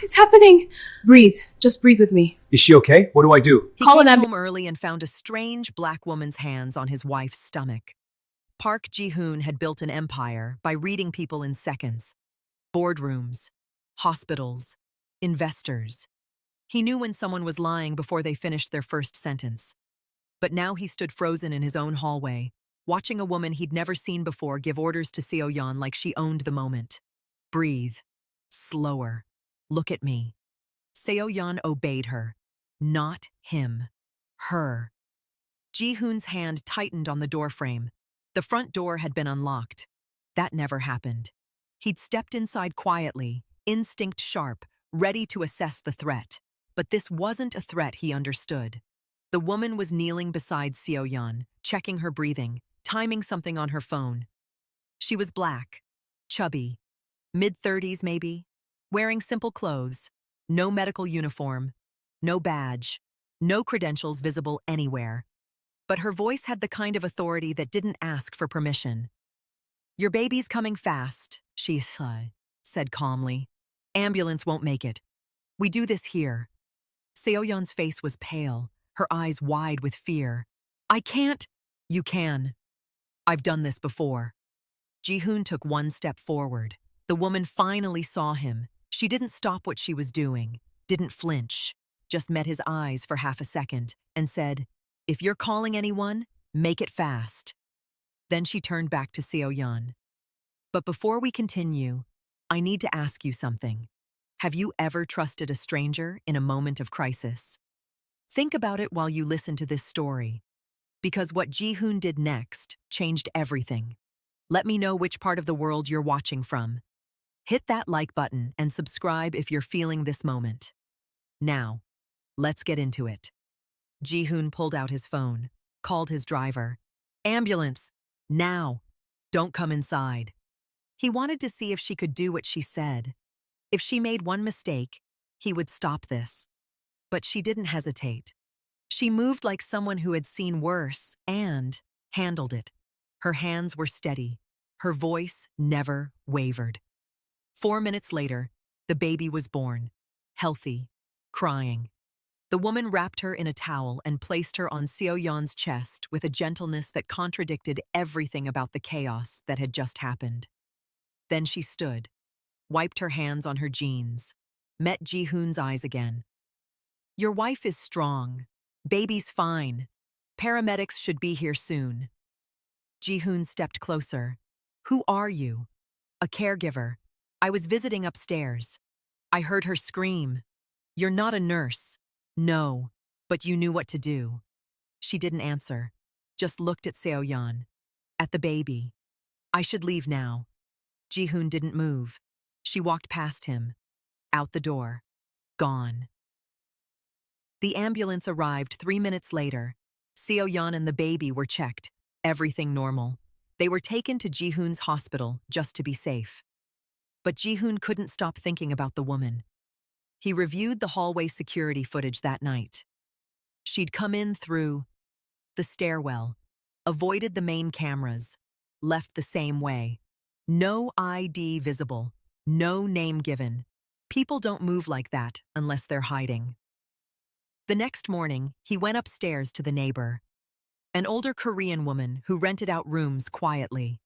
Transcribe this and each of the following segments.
It's happening. Breathe. Just breathe with me. Is she okay? What do I do? He Call came an home early and found a strange black woman's hands on his wife's stomach. Park Ji-hoon had built an empire by reading people in seconds. Boardrooms, hospitals, investors. He knew when someone was lying before they finished their first sentence. But now he stood frozen in his own hallway, watching a woman he'd never seen before give orders to Seo-yeon like she owned the moment. Breathe. Slower. Look at me. Seo-yeon obeyed her. Not him. Her. Ji-hoon's hand tightened on the doorframe. The front door had been unlocked. That never happened. He'd stepped inside quietly, instinct sharp, ready to assess the threat. But this wasn't a threat he understood. The woman was kneeling beside Seo-yeon, checking her breathing, timing something on her phone. She was black, chubby, mid-30s maybe, wearing simple clothes, no medical uniform, no badge, no credentials visible anywhere. But her voice had the kind of authority that didn't ask for permission. "Your baby's coming fast," she said calmly. "Ambulance won't make it. We do this here." Seo-yeon's face was pale, her eyes wide with fear. "I can't." "You can. I've done this before." Ji-hoon took one step forward. The woman finally saw him. She didn't stop what she was doing, didn't flinch, just met his eyes for half a second and said, "If you're calling anyone, make it fast." Then she turned back to Seo-yeon. "But before we continue, I need to ask you something. Have you ever trusted a stranger in a moment of crisis? Think about it while you listen to this story, because what Ji-hoon did next changed everything. Let me know which part of the world you're watching from. Hit that like button and subscribe if you're feeling this moment. Now, let's get into it. Ji-hoon pulled out his phone, called his driver. "Ambulance! Now! Don't come inside." He wanted to see if she could do what she said. If she made one mistake, he would stop this. But she didn't hesitate. She moved like someone who had seen worse and handled it. Her hands were steady. Her voice never wavered. 4 minutes later, the baby was born, healthy, crying. The woman wrapped her in a towel and placed her on Seo-yeon's chest with a gentleness that contradicted everything about the chaos that had just happened. Then she stood, wiped her hands on her jeans, met Ji-hoon's eyes again. "Your wife is strong. Baby's fine. Paramedics should be here soon." Ji-hoon stepped closer. "Who are you?" "A caregiver. I was visiting upstairs. I heard her scream. You're not a nurse." "No, but you knew what to do." She didn't answer, just looked at Seo-yeon, at the baby. "I should leave now." Ji-hoon didn't move. She walked past him, out the door, gone. The ambulance arrived 3 minutes later. Seo-yeon and the baby were checked, everything normal. They were taken to Ji-hoon's hospital just to be safe. But Ji-hoon couldn't stop thinking about the woman. He reviewed the hallway security footage that night. She'd come in through the stairwell, avoided the main cameras, left the same way. No ID visible, no name given. People don't move like that unless they're hiding. The next morning, he went upstairs to the neighbor, an older Korean woman who rented out rooms quietly.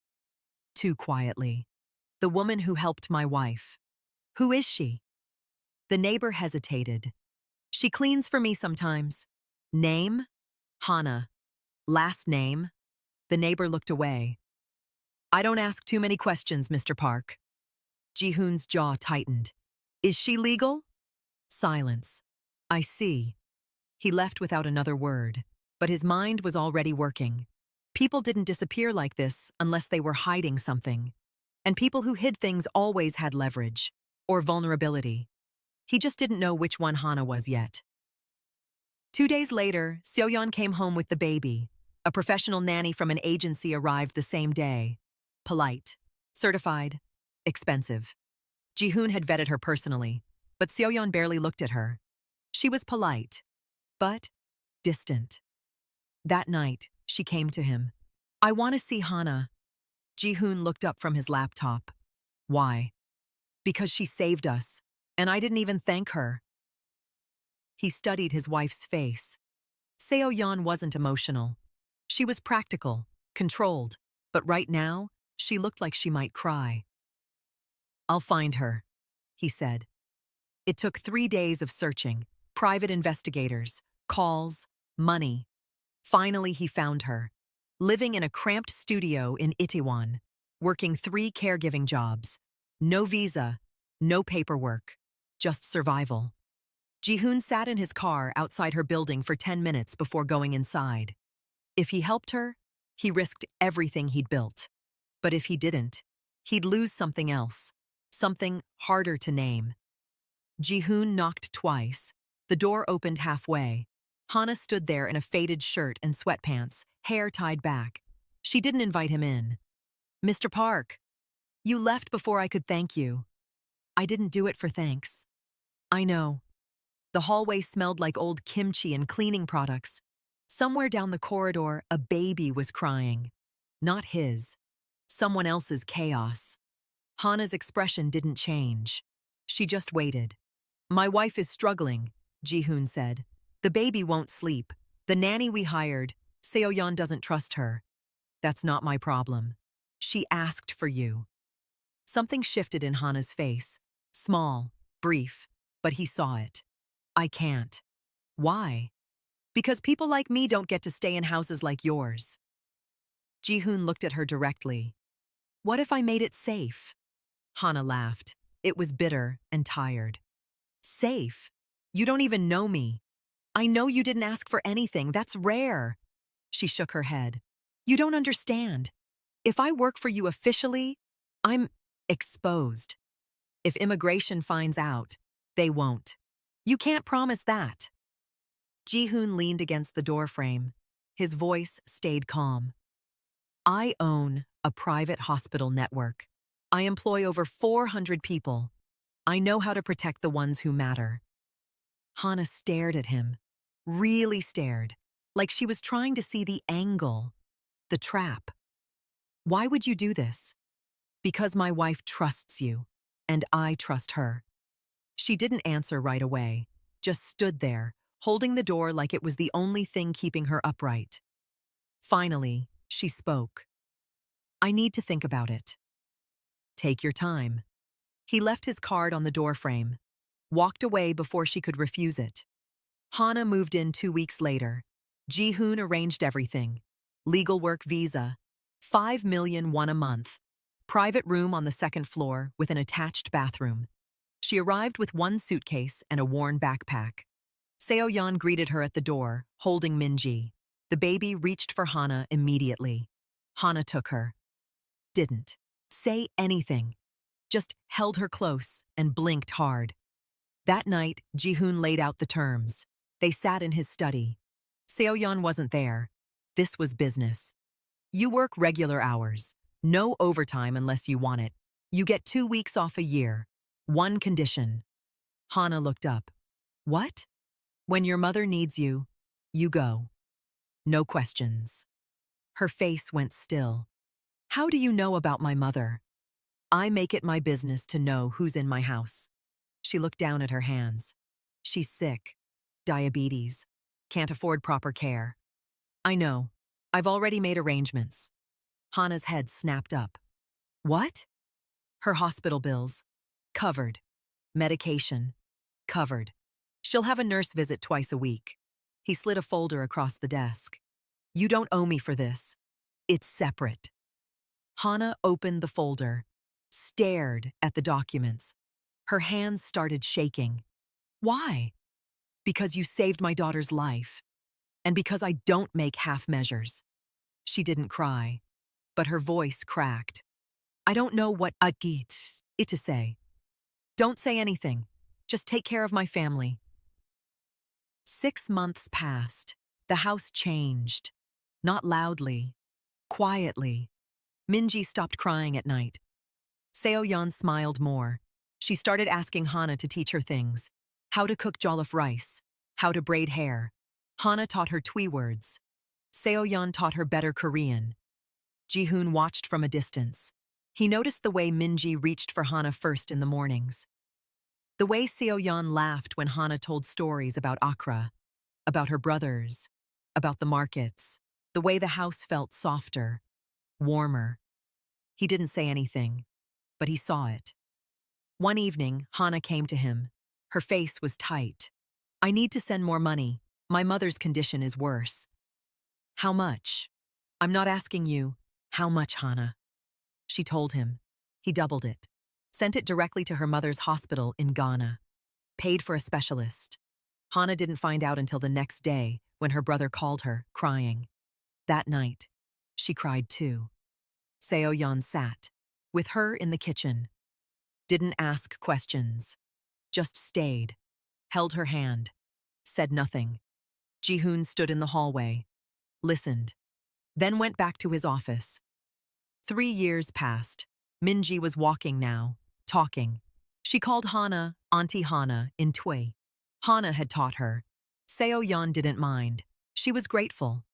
Too quietly. "The woman who helped my wife." "Who is she?" The neighbor hesitated. "She cleans for me sometimes." "Name?" "Hana." "Last name?" The neighbor looked away. "I don't ask too many questions, Mr. Park." Ji-hoon's jaw tightened. "Is she legal?" Silence. "I see." He left without another word, but his mind was already working. People didn't disappear like this unless they were hiding something. And people who hid things always had leverage, or vulnerability. He just didn't know which one Hana was yet. 2 days later, Seo-yeon came home with the baby. A professional nanny from an agency arrived the same day. Polite, certified, expensive. Ji-hoon had vetted her personally, but Seo-yeon barely looked at her. She was polite, but distant. That night, she came to him. "I want to see Hana." Ji-hoon looked up from his laptop. "Why?" "Because she saved us. And I didn't even thank her. He studied his wife's face. Seo-yeon wasn't emotional. She was practical, controlled, but right now, she looked like she might cry. "I'll find her," he said. It took 3 days of searching, private investigators, calls, money. Finally, he found her, living in a cramped studio in Itaewon, working 3 caregiving jobs. No visa, no paperwork, just survival. Ji-hoon sat in his car outside her building for 10 minutes before going inside. If he helped her, he risked everything he'd built. But if he didn't, he'd lose something else, something harder to name. Ji-hoon knocked twice. The door opened halfway. Hana stood there in a faded shirt and sweatpants, hair tied back. She didn't invite him in. "Mr. Park, you left before I could thank you." "I didn't do it for thanks." "I know." The hallway smelled like old kimchi and cleaning products. Somewhere down the corridor, a baby was crying. Not his. Someone else's chaos. Hana's expression didn't change. She just waited. "My wife is struggling," Ji-hoon said. "The baby won't sleep. The nanny we hired, Seo-yeon doesn't trust her." "That's not my problem. She asked for you." Something shifted in Hana's face. Small, brief, but he saw it. "I can't." "Why?" "Because people like me don't get to stay in houses like yours." Ji-hoon looked at her directly. "What if I made it safe?" Hana laughed. It was bitter and tired. "Safe? You don't even know me. I know you didn't ask for anything. That's rare." She shook her head. "You don't understand. If I work for you officially, I'm exposed. If immigration finds out, they won't. You can't promise that." Ji-hoon leaned against the doorframe. His voice stayed calm. "I own a private hospital network. I employ over 400 people. I know how to protect the ones who matter." Hana stared at him, really stared, like she was trying to see the angle, the trap. "Why would you do this?" "Because my wife trusts you, and I trust her." She didn't answer right away, just stood there, holding the door like it was the only thing keeping her upright. Finally, she spoke. "I need to think about it." "Take your time." He left his card on the doorframe, walked away before she could refuse it. Hana moved in 2 weeks later. Ji-hoon arranged everything. Legal work visa, 5 million won a month. Private room on the 2nd floor with an attached bathroom. She arrived with 1 suitcase and a worn backpack. Seo-yeon greeted her at the door, holding Minji. The baby reached for Hana immediately. Hana took her. Didn't say anything. Just held her close and blinked hard. That night, Ji-hoon laid out the terms. They sat in his study. Seo-yeon wasn't there. This was business. "You work regular hours. No overtime unless you want it. You get 2 weeks off a year. 1 condition." Hana looked up. "What?" "When your mother needs you, you go. No questions." Her face went still. "How do you know about my mother?" "I make it my business to know who's in my house." She looked down at her hands. "She's sick. Diabetes. Can't afford proper care." "I know. I've already made arrangements." Hana's head snapped up. "What?" "Her hospital bills. Covered. Medication. Covered. She'll have a nurse visit twice a week." He slid a folder across the desk. "You don't owe me for this. It's separate." Hana opened the folder, stared at the documents. Her hands started shaking. "Why?" "Because you saved my daughter's life. And because I don't make half measures." She didn't cry, but her voice cracked. "I don't know what it to say. Don't say anything. Just take care of my family." 6 months passed. The house changed. Not loudly. Quietly. Minji stopped crying at night. Seo-yeon smiled more. She started asking Hana to teach her things. How to cook jollof rice. How to braid hair. Hana taught her Twi words. Seo-yeon taught her better Korean. Ji-hoon watched from a distance. He noticed the way Minji reached for Hana first in the mornings. The way Seo-yeon laughed when Hana told stories about Accra, about her brothers, about the markets, the way the house felt softer, warmer. He didn't say anything, but he saw it. One evening, Hana came to him. Her face was tight. "I need to send more money. My mother's condition is worse." "How much?" "I'm not asking you." "How much, Hana?" She told him. He doubled it. Sent it directly to her mother's hospital in Ghana. Paid for a specialist. Hana didn't find out until the next day when her brother called her, crying. That night, she cried too. Seo-yeon sat, with her in the kitchen. Didn't ask questions. Just stayed. Held her hand. Said nothing. Ji-hoon stood in the hallway. Listened. Then went back to his office. 3 years passed. Minji was walking now, talking. She called Hana Auntie Hana in Tui. Hana had taught her. Seo-yeon didn't mind. She was grateful.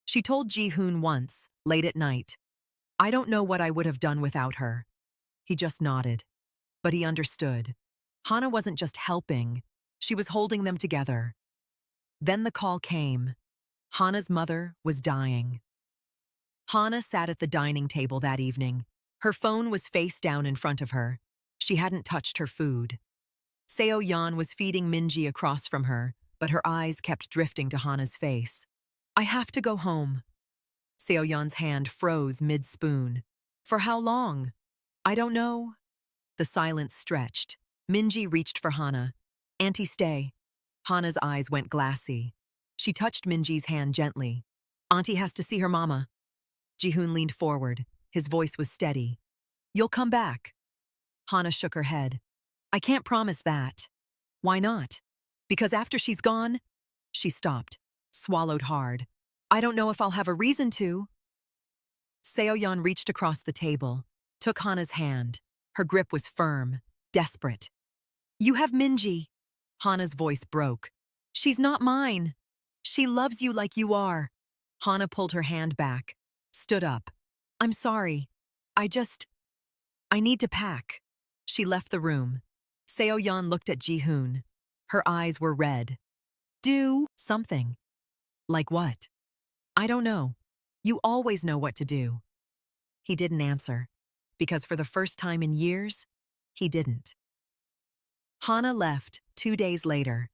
She told Ji-hoon once, late at night, "I don't know what I would have done without her." He just nodded. But he understood. Hana wasn't just helping. She was holding them together. Then the call came. Hana's mother was dying. Hana sat at the dining table that evening. Her phone was face down in front of her. She hadn't touched her food. Seo-yeon was feeding Minji across from her, but her eyes kept drifting to Hana's face. "I have to go home." Seo-yeon's hand froze mid-spoon. "For how long?" "I don't know." The silence stretched. Minji reached for Hana. "Auntie, stay." Hana's eyes went glassy. She touched Minji's hand gently. "Auntie has to see her mama." Ji-hoon leaned forward. His voice was steady. "You'll come back." Hana shook her head. "I can't promise that." "Why not?" "Because after she's gone." She stopped, swallowed hard. "I don't know if I'll have a reason to." Seo-yeon reached across the table, took Hana's hand. Her grip was firm, desperate. "You have Minji." Hana's voice broke. "She's not mine. She loves you like you are." Hana pulled her hand back, stood up. "I'm sorry. I need to pack." She left the room. Seo-yeon looked at Ji-hoon. Her eyes were red. "Do something." "Like what?" "I don't know. You always know what to do." He didn't answer, because for the first time in years, he didn't. Hana left 2 days later.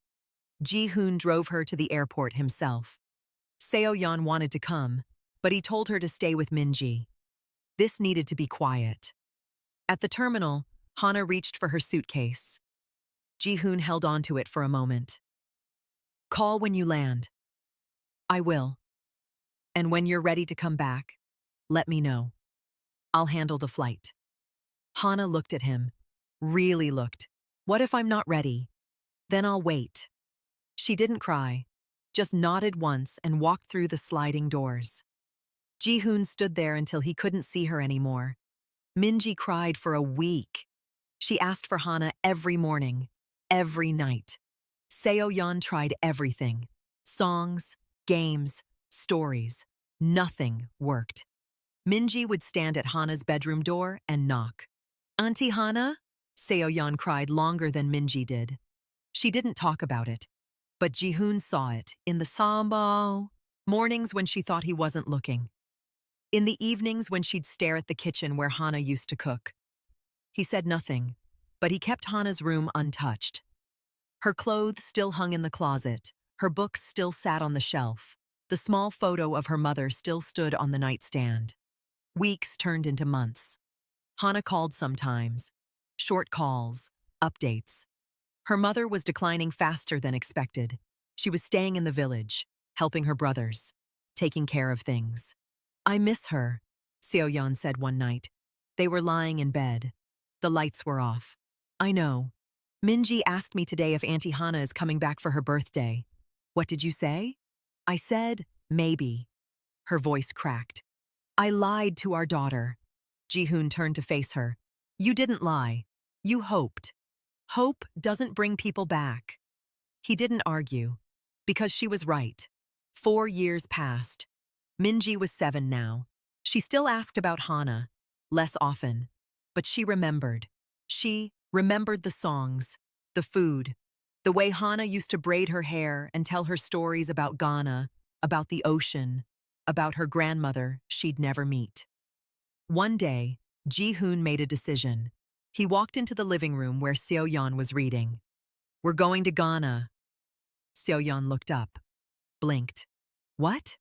Ji-hoon drove her to the airport himself. Seo-yeon wanted to come, but he told her to stay with Minji. This needed to be quiet. At the terminal, Hana reached for her suitcase. Ji-hoon held onto it for a moment. "Call when you land." "I will. And when you're ready to come back, let me know. I'll handle the flight." Hana looked at him. Really looked. "What if I'm not ready? Then I'll wait." She didn't cry, just nodded once and walked through the sliding doors. Ji-hoon stood there until he couldn't see her anymore. Minji cried for a week. She asked for Hana every morning, every night. Seo-yeon tried everything. Songs, games, stories. Nothing worked. Minji would stand at Hana's bedroom door and knock. "Auntie Hana?" Seo-yeon cried longer than Minji did. She didn't talk about it, but Ji-hoon saw it in the sambal mornings when she thought he wasn't looking. In the evenings when she'd stare at the kitchen where Hana used to cook. He said nothing, but he kept Hana's room untouched. Her clothes still hung in the closet. Her books still sat on the shelf. The small photo of her mother still stood on the nightstand. Weeks turned into months. Hana called sometimes. Short calls, updates. Her mother was declining faster than expected. She was staying in the village, helping her brothers, taking care of things. "I miss her," Seo-yeon said one night. They were lying in bed. The lights were off. "I know. Minji asked me today if Auntie Hana is coming back for her birthday." "What did you say?" "I said, maybe." Her voice cracked. "I lied to our daughter." Ji-hoon turned to face her. "You didn't lie. You hoped. Hope doesn't bring people back." He didn't argue, because she was right. 4 years passed. Minji was 7 now. She still asked about Hana, less often, but she remembered. She remembered the songs, The food. The way Hana used to braid her hair and tell her stories about Ghana, about the ocean, about her grandmother she'd never meet. One day, Ji-hoon made a decision. He walked into the living room where Seo-yeon was reading. "We're going to Ghana." Seo-yeon looked up, blinked. "What?"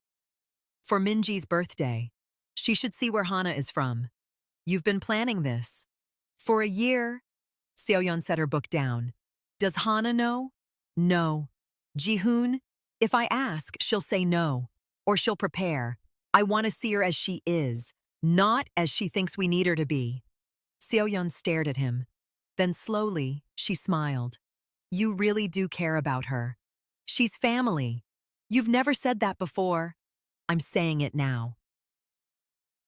"For Minji's birthday. She should see where Hana is from. You've been planning this." "For a year." Seo-yeon set her book down. "Does Hana know?" "No." "Ji-hoon, if I ask, she'll say no. Or she'll prepare. I want to see her as she is, not as she thinks we need her to be." Seo-yeon stared at him. Then slowly, she smiled. "You really do care about her. She's family. You've never said that before. I'm saying it now."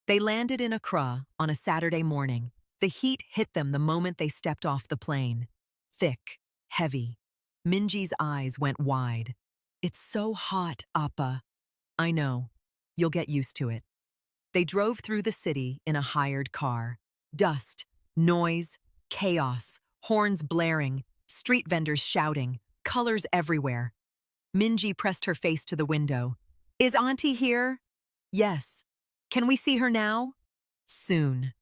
They landed in Accra on a Saturday morning. The heat hit them the moment they stepped off the plane. Thick, heavy. Minji's eyes went wide. "It's so hot, Appa." "I know. You'll get used to it." They drove through the city in a hired car. Dust, noise, chaos, horns blaring, street vendors shouting, colors everywhere. Minji pressed her face to the window. "Is Auntie here?" "Yes." "Can we see her now?" "Soon."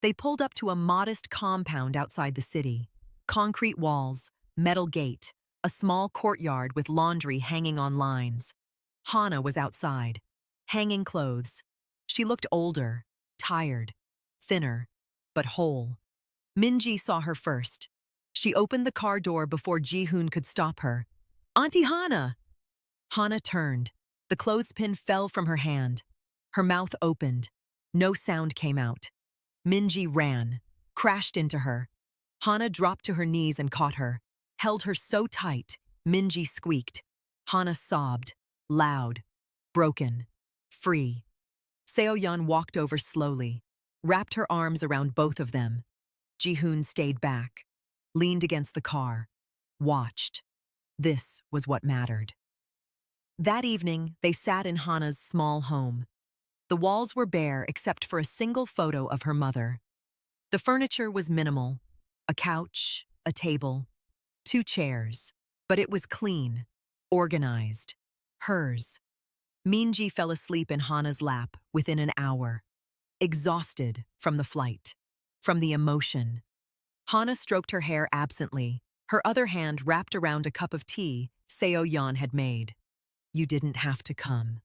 They pulled up to a modest compound outside the city. Concrete walls, metal gate, a small courtyard with laundry hanging on lines. Hana was outside, hanging clothes. She looked older, tired, thinner, but whole. Minji saw her first. She opened the car door before Ji-hoon could stop her. "Auntie Hana!" Hana turned. The clothespin fell from her hand. Her mouth opened. No sound came out. Minji ran, crashed into her. Hana dropped to her knees and caught her, held her so tight, Minji squeaked. Hana sobbed, loud, broken, free. Seo-yeon walked over slowly, wrapped her arms around both of them. Ji-hoon stayed back, leaned against the car, watched. This was what mattered. That evening, they sat in Hana's small home. The walls were bare except for a single photo of her mother. The furniture was minimal. A couch, a table, 2 chairs. But it was clean, organized. Hers. Minji fell asleep in Hana's lap within an hour, exhausted from the flight, from the emotion. Hana stroked her hair absently, her other hand wrapped around a cup of tea Seo-yeon had made. "You didn't have to come,"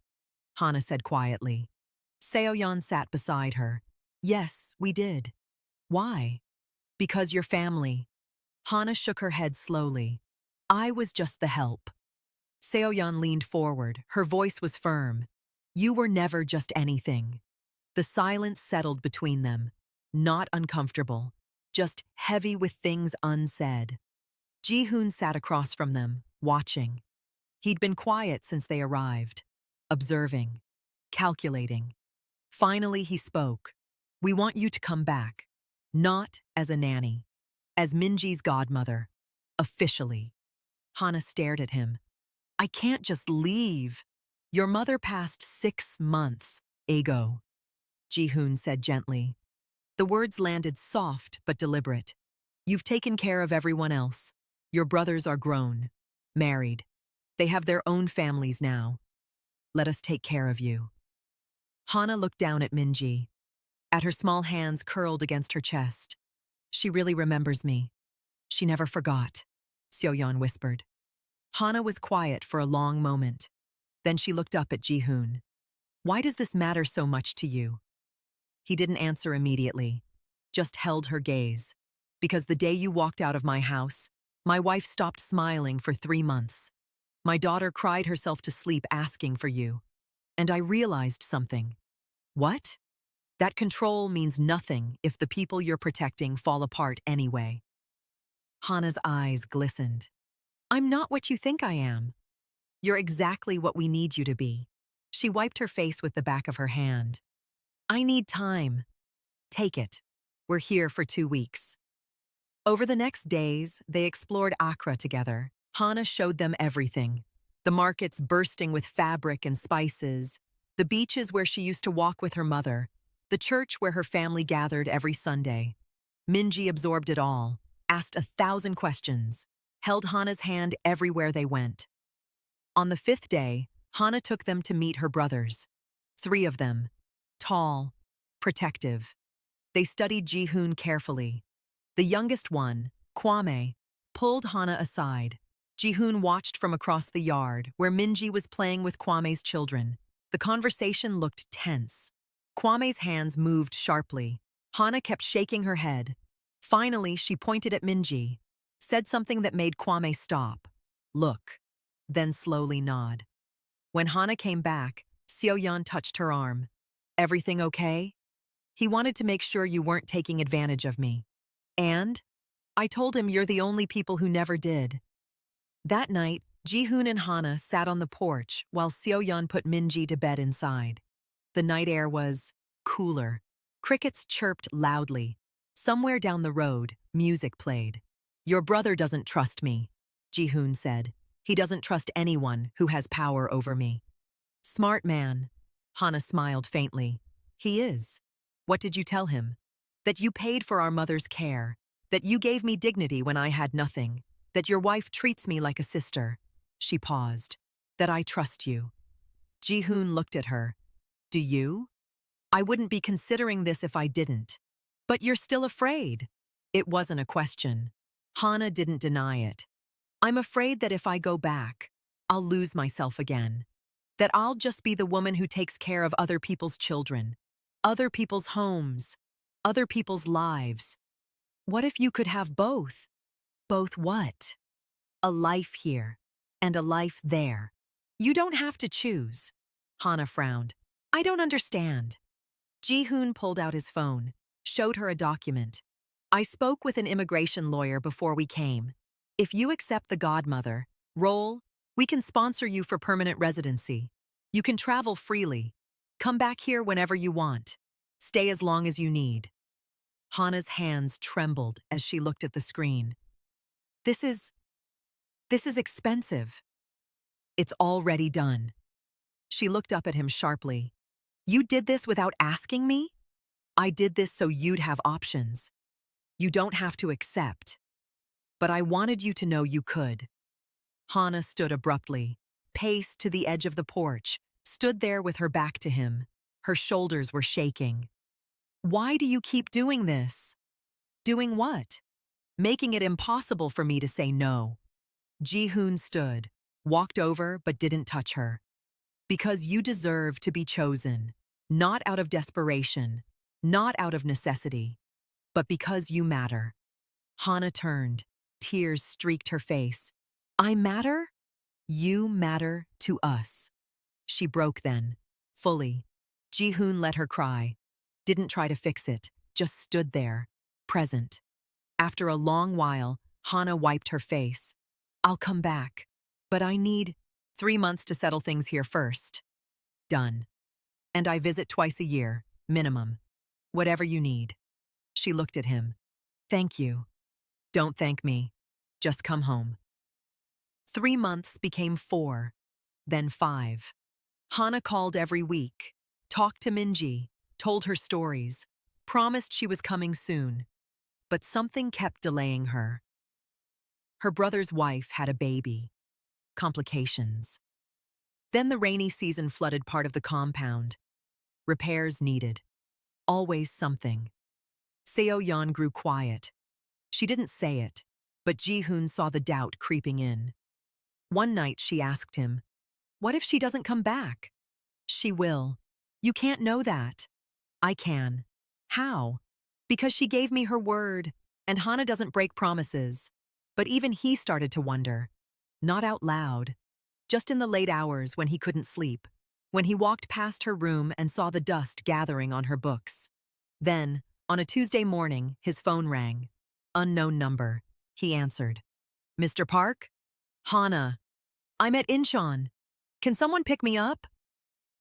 Hana said quietly. Seo-yeon sat beside her. "Yes, we did." "Why?" "Because you're family." Hana shook her head slowly. "I was just the help." Seo-yeon leaned forward. Her voice was firm. "You were never just anything." The silence settled between them. Not uncomfortable, just heavy with things unsaid. Ji-hoon sat across from them, watching. He'd been quiet since they arrived, observing, calculating. Finally, he spoke. "We want you to come back, not as a nanny, as Minji's godmother, officially." Hana stared at him. "I can't just leave. Your mother passed 6 months ago," Ji-hoon said gently. The words landed soft but deliberate. "You've taken care of everyone else. Your brothers are grown, married. They have their own families now. Let us take care of you." Hana looked down at Minji, at her small hands curled against her chest. "She really remembers me. She never forgot," Seo-yeon whispered. Hana was quiet for a long moment. Then she looked up at Ji-hoon. "Why does this matter so much to you?" He didn't answer immediately, just held her gaze. "Because the day you walked out of my house, my wife stopped smiling for 3 months. My daughter cried herself to sleep asking for you. And I realized something." "What?" "That control means nothing if the people you're protecting fall apart anyway." Hana's eyes glistened. "I'm not what you think I am. You're exactly what we need you to be." She wiped her face with the back of her hand. "I need time. Take it. We're here for 2 weeks." Over the next days, they explored Accra together. Hana showed them everything. The markets bursting with fabric and spices, the beaches where she used to walk with her mother, the church where her family gathered every Sunday. Minji absorbed it all, asked 1,000 questions, held Hana's hand everywhere they went. On the 5th day, Hana took them to meet her brothers. 3 of them, tall, protective. They studied Ji-hoon carefully. The youngest one, Kwame, pulled Hana aside. Ji-hoon watched from across the yard, where Minji was playing with Kwame's children. The conversation looked tense. Kwame's hands moved sharply. Hana kept shaking her head. Finally, she pointed at Minji, said something that made Kwame stop. Look, then slowly nod. When Hana came back, Seo-yeon touched her arm. Everything okay? He wanted to make sure you weren't taking advantage of me. And I told him you're the only people who never did. That night, Ji-hoon and Hana sat on the porch while Seo-yeon put Minji to bed inside. The night air was cooler. Crickets chirped loudly. Somewhere down the road, music played. Your brother doesn't trust me, Ji-hoon said. He doesn't trust anyone who has power over me. Smart man. Hana smiled faintly. He is. What did you tell him? That you paid for our mother's care. That you gave me dignity when I had nothing. That your wife treats me like a sister. She paused. That I trust you. Ji-hoon looked at her. Do you? I wouldn't be considering this if I didn't. But you're still afraid. It wasn't a question. Hana didn't deny it. I'm afraid that if I go back, I'll lose myself again. That I'll just be the woman who takes care of other people's children, other people's homes, other people's lives. What if you could have both? Both what? A life here and a life there. You don't have to choose. Hana frowned. I don't understand. Ji-hoon pulled out his phone, showed her a document. I spoke with an immigration lawyer before we came. If you accept the godmother role, we can sponsor you for permanent residency. You can travel freely. Come back here whenever you want. Stay as long as you need. Hana's hands trembled as she looked at the screen. This is expensive. It's already done. She looked up at him sharply. You did this without asking me? I did this so you'd have options. You don't have to accept. But I wanted you to know you could. Hana stood abruptly, paced to the edge of the porch, stood there with her back to him. Her shoulders were shaking. Why do you keep doing this? Doing what? Making it impossible for me to say no. Ji-hoon stood, walked over but didn't touch her. Because you deserve to be chosen, not out of desperation, not out of necessity, but because you matter. Hana turned. Tears streaked her face. I matter? You matter to us. She broke then, fully. Ji-hoon let her cry. Didn't try to fix it, just stood there, present. After a long while, Hana wiped her face. I'll come back, but I need 3 months to settle things here first. Done. And I visit twice a year, minimum. Whatever you need. She looked at him. Thank you. Don't thank me. Just come home. 3 months became 4, then 5. Hana called every week, talked to Minji, told her stories, promised she was coming soon. But something kept delaying her. Her brother's wife had a baby. Complications. Then the rainy season flooded part of the compound. Repairs needed. Always something. Seo-yeon grew quiet. She didn't say it, but Ji-hoon saw the doubt creeping in. One night she asked him, what if she doesn't come back? She will. You can't know that. I can. How? Because she gave me her word, and Hana doesn't break promises. But even he started to wonder. Not out loud. Just in the late hours when he couldn't sleep. When he walked past her room and saw the dust gathering on her books. Then, on a Tuesday morning, his phone rang. Unknown number. He answered. Mr. Park? Hana. I'm at Incheon. Can someone pick me up?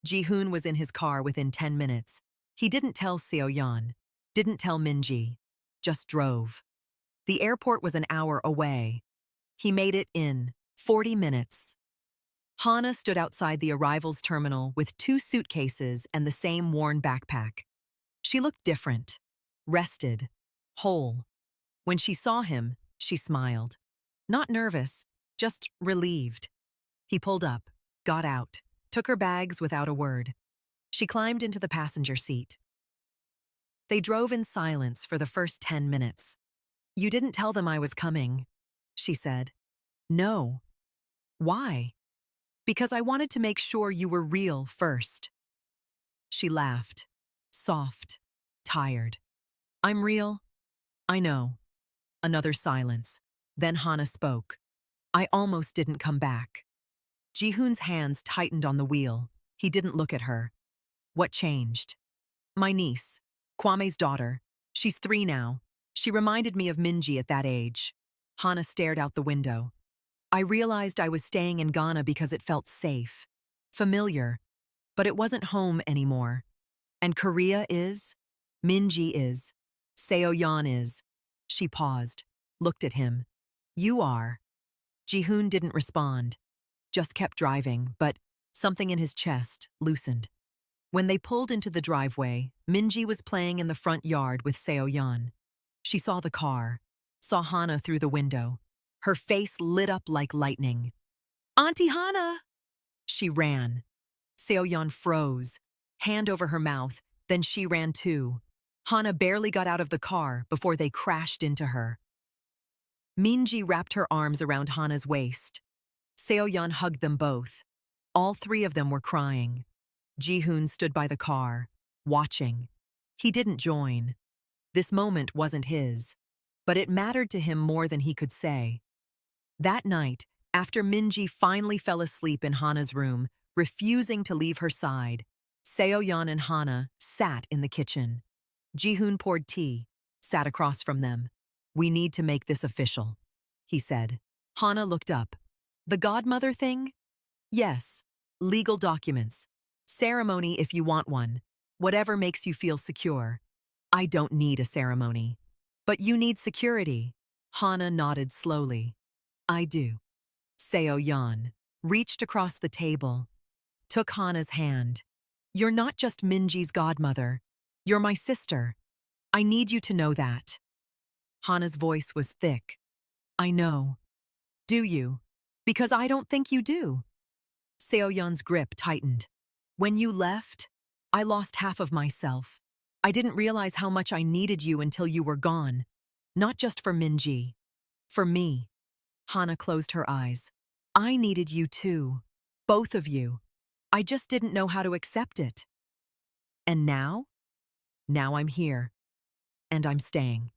Ji-hoon was in his car within 10 minutes. He didn't tell Seo-yeon. Didn't tell Minji. Just drove. The airport was an hour away. He made it in 40 minutes. Hana stood outside the arrivals terminal with 2 suitcases and the same worn backpack. She looked different. Rested. Whole. When she saw him, She smiled. Not nervous, just relieved. He pulled up, got out, took her bags without a word. She climbed into the passenger seat. They drove in silence for the first 10 minutes. You didn't tell them I was coming, she said. No. Why? Because I wanted to make sure you were real first. She laughed, soft, tired. I'm real? I know. Another silence. Then Hana spoke. I almost didn't come back. Ji-hoon's hands tightened on the wheel. He didn't look at her. What changed? My niece, Kwame's daughter. She's 3 now. She reminded me of Minji at that age. Hana stared out the window. I realized I was staying in Ghana because it felt safe, familiar, but it wasn't home anymore. And Korea is, Minji is, Seo-yeon is. She paused, looked at him. You are. Ji-hoon didn't respond, just kept driving, but something in his chest loosened. When they pulled into the driveway, Minji was playing in the front yard with Seo-yeon. She saw the car, saw Hana through the window. Her face lit up like lightning. Auntie Hana! She ran. Seo-yeon froze, hand over her mouth, then she ran too. Hana barely got out of the car before they crashed into her. Minji wrapped her arms around Hana's waist. Seo-yeon hugged them both. All 3 of them were crying. Ji-hoon stood by the car, watching. He didn't join. This moment wasn't his, but it mattered to him more than he could say. That night, after Minji finally fell asleep in Hana's room, refusing to leave her side, Seo-yeon and Hana sat in the kitchen. Ji-hoon poured tea, sat across from them. We need to make this official, he said. Hana looked up. The godmother thing? Yes. Legal documents. Ceremony if you want one. Whatever makes you feel secure. I don't need a ceremony. But you need security. Hana nodded slowly. I do. Seo-yeon reached across the table, took Hana's hand. You're not just Minji's godmother. You're my sister. I need you to know that. Hana's voice was thick. I know. Do you? Because I don't think you do. Seo-yeon's grip tightened. When you left, I lost half of myself. I didn't realize how much I needed you until you were gone. Not just for Minji. For me. Hana closed her eyes. I needed you too. Both of you. I just didn't know how to accept it. And now? Now I'm here. And I'm staying.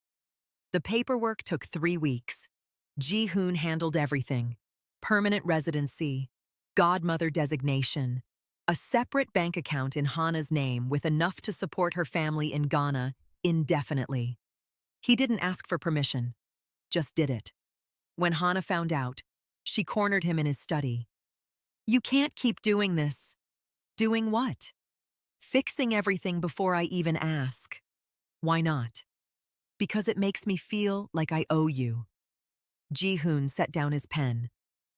The paperwork took 3 weeks. Ji-hoon handled everything. Permanent residency, godmother designation, a separate bank account in Hana's name with enough to support her family in Ghana indefinitely. He didn't ask for permission, just did it. When Hana found out, she cornered him in his study. You can't keep doing this. Doing what? Fixing everything before I even ask. Why not? Because it makes me feel like I owe you. Ji-hoon set down his pen,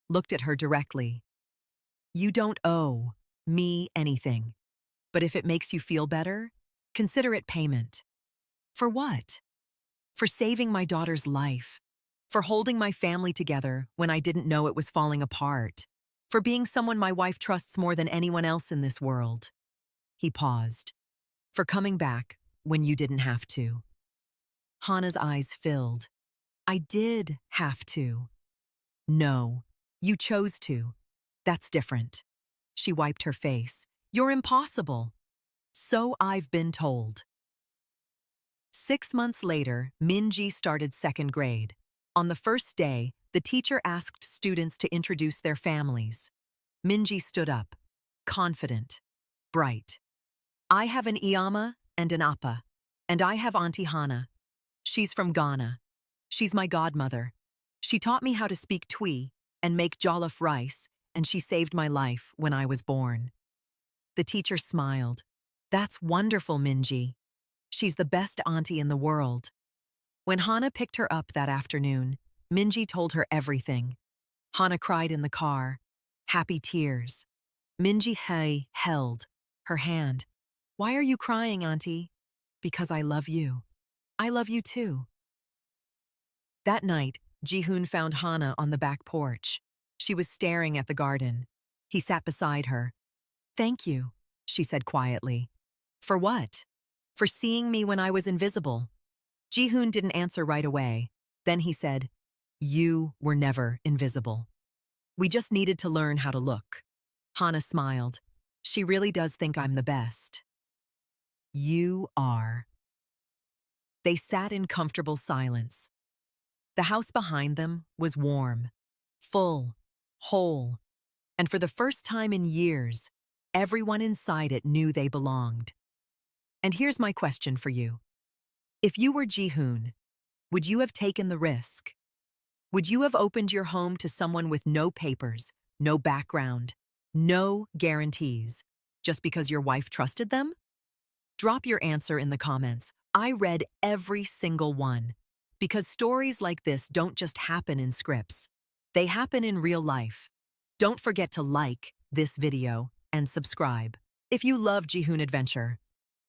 looked at her directly. You don't owe me anything. But if it makes you feel better, consider it payment. For what? For saving my daughter's life. For holding my family together when I didn't know it was falling apart. For being someone my wife trusts more than anyone else in this world. He paused. For coming back when you didn't have to. Hana's eyes filled. I did have to. No, you chose to. That's different. She wiped her face. You're impossible. So I've been told. 6 months later, Minji started 2nd grade. On the first day, the teacher asked students to introduce their families. Minji stood up, confident, bright. I have an Iyama and an Appa, and I have Auntie Hana. She's from Ghana. She's my godmother. She taught me how to speak Twi and make jollof rice, and she saved my life when I was born. The teacher smiled. That's wonderful, Minji. She's the best auntie in the world. When Hana picked her up that afternoon, Minji told her everything. Hana cried in the car, happy tears. Minji held her hand. Why are you crying, auntie? Because I love you. I love you too. That night, Ji-hoon found Hana on the back porch. She was staring at the garden. He sat beside her. "Thank you," she said quietly. "For what?" "For seeing me when I was invisible." Ji-hoon didn't answer right away. Then he said, "You were never invisible. We just needed to learn how to look." Hana smiled. "She really does think I'm the best." "You are." They sat in comfortable silence. The house behind them was warm, full, whole, and for the first time in years, everyone inside it knew they belonged. And here's my question for you. If you were Ji-hoon, would you have taken the risk? Would you have opened your home to someone with no papers, no background, no guarantees, just because your wife trusted them? Drop your answer in the comments. I read every single one, because stories like this don't just happen in scripts. They happen in real life. Don't forget to like this video and subscribe. If you love Ji-hoon Adventure,